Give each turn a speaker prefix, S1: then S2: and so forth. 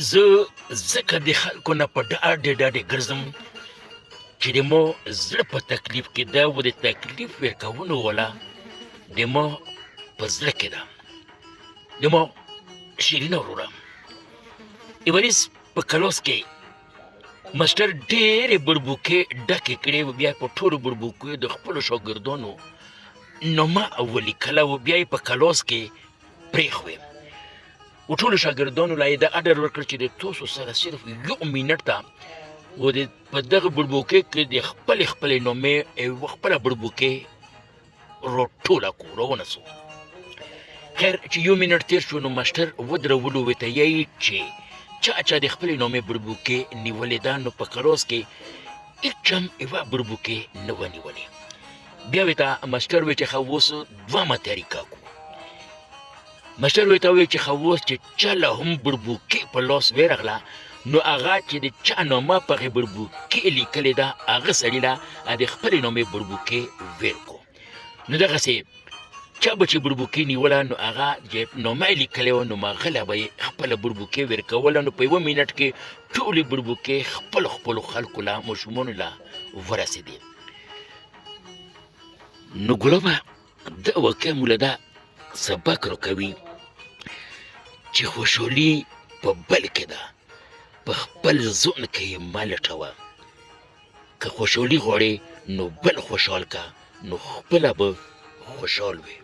S1: زه ځکه د خلکو نه په ډاډې ډاډې ګرځم چې د ما زړه په تکلیف کې ده و د تکلیف ورکولو والا د ما په زړه کې ده. د ما شیرینه وروره ایوریس په کلاس کې ماسټر ډېرې بړبوکې ډکې کړې و، بیا په ټولو بړبوکو د خپلو شاګردانو نومه ولیکله و، بیا یې په کلاس کې پرېښوې و. ټولو شاګردانو لا یې دا اډر ورکړ چې د تاسو سره صرف 1 منټ ته و د په دغه بړبوکې کې د خپلې نومې یوه خپله بړبوکې راټوله کړو، راونسو. خیر چې 1 منټ تېر شو نو ماسټر ودرولو ورته یې چې چا د خپلې نومې بړبوکې نیولې ده، نو په کلاس کې هېچا هم یوه بړبوکې نه وه نیولې. بیا ورته ماسټر وویل چې ښه اوس دوهمه طریقه کړو. ماسټر ورته وویل چې ښه اوس چې چا له هم بړبوکې په لاس ورغله نو هغه چې د چا نامه په هغې بړبوکې لیکلې ده هغه سړي له د خپلې نومې بړبوکې ویر کړو. نو دغسې چا به چې بړبوکې نیوله نو هغه چې نامه یې لیکلې وه نو هغه له به یې خپله بړبوکې ویر کوله. نو په 1 منټ کې ټولې بړبوکې خپلو خلکو له ماشومانو له ورسېدې. نو ګلابه دا واقعه موږ له دا سبق راکوي چې خوشحالي په بل کې ده، په خپل ځان کې یې مه لټوه. که خوشحالي غواړې نو بل خوشحال که، نو خپله به خوشحال وي.